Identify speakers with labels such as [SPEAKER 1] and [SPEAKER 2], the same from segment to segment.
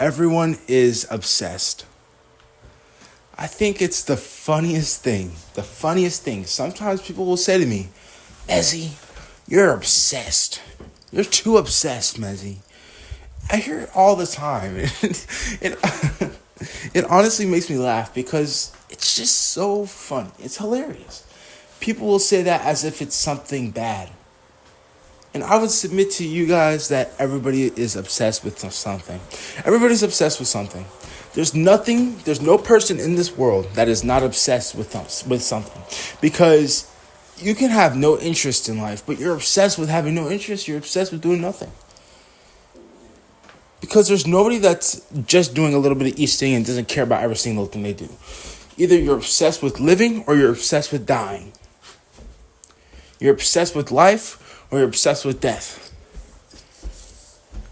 [SPEAKER 1] Everyone is obsessed. I think it's the funniest thing. The funniest thing. Sometimes people will say to me, Mezzy, you're obsessed. You're too obsessed, Mezzy. I hear it all the time. It honestly makes me laugh because it's just so funny. It's hilarious. People will say that as if it's something bad. And I would submit to you guys that everybody is obsessed with something. Everybody's obsessed with something. There's no person in this world that is not obsessed with something. Because you can have no interest in life, but you're obsessed with having no interest. You're obsessed with doing nothing. Because there's nobody that's just doing a little bit of each thing and doesn't care about every single thing they do. Either you're obsessed with living or you're obsessed with dying. You're obsessed with life or you're obsessed with death.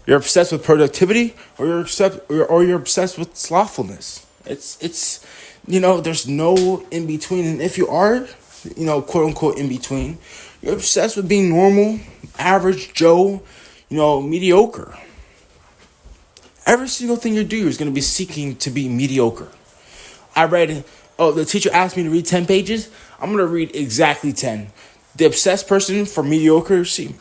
[SPEAKER 1] You're obsessed with productivity or you're obsessed with slothfulness. It's there's no in between. And if you are, quote unquote in between, you're obsessed with being normal, average Joe, mediocre. Every single thing you do is going to be seeking to be mediocre. The teacher asked me to read 10 pages. I'm going to read exactly 10. The obsessed person for mediocrity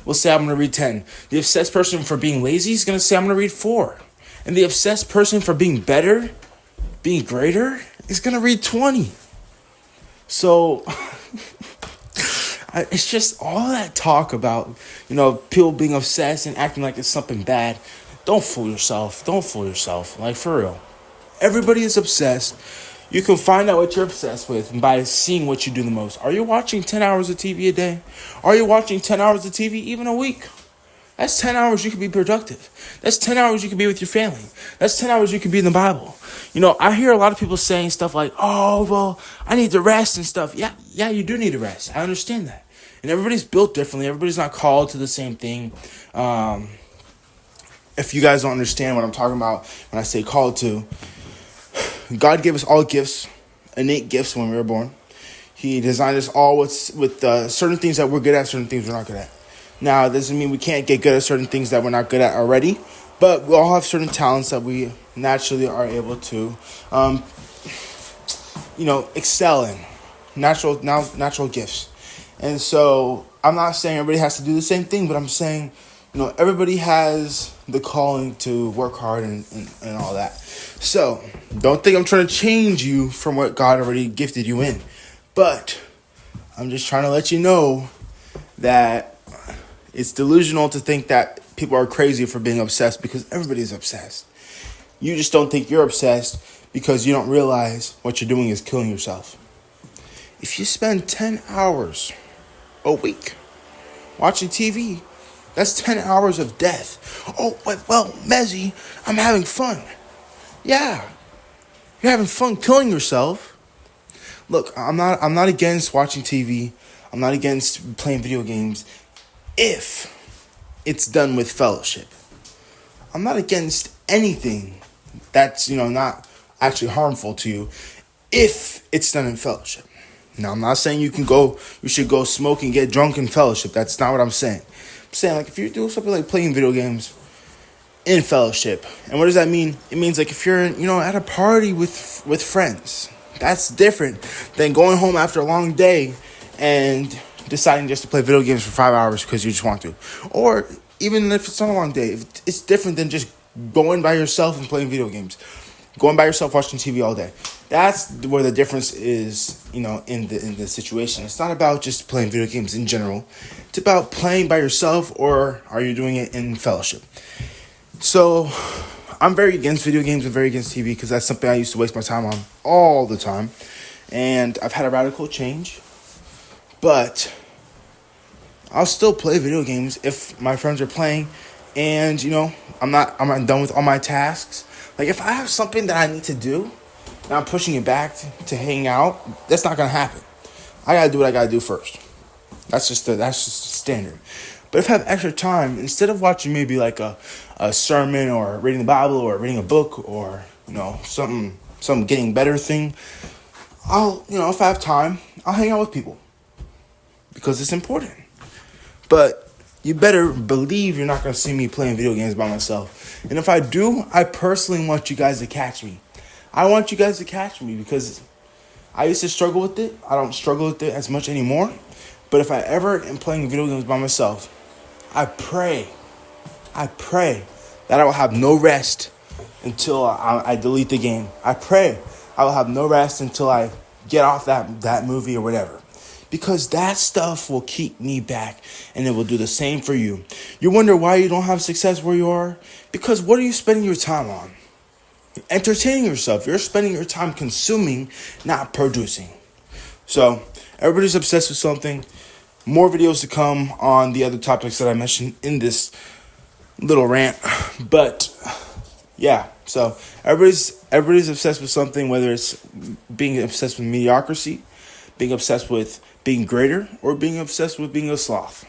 [SPEAKER 1] will say I'm going to read 10. The obsessed person for being lazy is going to say I'm going to read 4. And the obsessed person for being better, being greater, is going to read 20. So, it's just all that talk about, people being obsessed and acting like it's something bad. Don't fool yourself. Like, for real. Everybody is obsessed. You can find out what you're obsessed with by seeing what you do the most. Are you watching 10 hours of TV a day? Are you watching 10 hours of TV even a week? That's 10 hours you can be productive. That's 10 hours you can be with your family. That's 10 hours you can be in the Bible. I hear a lot of people saying stuff like, oh, well, I need to rest and stuff. Yeah, you do need to rest. I understand that. And everybody's built differently. Everybody's not called to the same thing. If you guys don't understand what I'm talking about when I say called to, God gave us all gifts, innate gifts when we were born. He designed us all with certain things that we're good at, certain things we're not good at. Now, it doesn't mean we can't get good at certain things that we're not good at already, but we all have certain talents that we naturally are able to, excel in. Natural gifts. And so, I'm not saying everybody has to do the same thing, but I'm saying, everybody has the calling to work hard and all that. So, don't think I'm trying to change you from what God already gifted you in. But, I'm just trying to let you know that it's delusional to think that people are crazy for being obsessed because everybody's obsessed. You just don't think you're obsessed because you don't realize what you're doing is killing yourself. If you spend 10 hours a week watching TV, that's 10 hours of death. Oh, well, Mezzy, I'm having fun. Yeah, you're having fun killing yourself. Look, I'm not against watching TV. I'm not against playing video games if it's done with fellowship. I'm not against anything that's, not actually harmful to you if it's done in fellowship. Now, I'm not saying you should go smoke and get drunk in fellowship. That's not what I'm saying. I'm saying, like, if you're doing something like playing video games in fellowship. And what does that mean? It means like if you're, at a party with friends. That's different than going home after a long day and deciding just to play video games for 5 hours because you just want to. Or even if it's not a long day, it's different than just going by yourself and playing video games. Going by yourself watching TV all day. That's where the difference is, in the situation. It's not about just playing video games in general. It's about playing by yourself, or are you doing it in fellowship? So, I'm very against video games and very against TV because that's something I used to waste my time on all the time. And I've had a radical change. But I'll still play video games if my friends are playing and, I'm not done with all my tasks. Like, if I have something that I need to do and I'm pushing it back to hang out, that's not going to happen. I got to do what I got to do first. That's just the standard. But if I have extra time, instead of watching maybe like a sermon or reading the Bible or reading a book or, some getting better thing, if I have time, I'll hang out with people because it's important. But you better believe you're not going to see me playing video games by myself. And if I do, I personally want you guys to catch me. I want you guys to catch me because I used to struggle with it. I don't struggle with it as much anymore. But if I ever am playing video games by myself, I pray that I will have no rest until I delete the game. I pray I will have no rest until I get off that movie or whatever. Because that stuff will keep me back, and it will do the same for you. You wonder why you don't have success where you are? Because what are you spending your time on? Entertaining yourself. You're spending your time consuming, not producing. So, everybody's obsessed with something. More videos to come on the other topics that I mentioned in this little rant. But, yeah. So, everybody's obsessed with something, whether it's being obsessed with mediocrity, being obsessed with being greater, or being obsessed with being a sloth.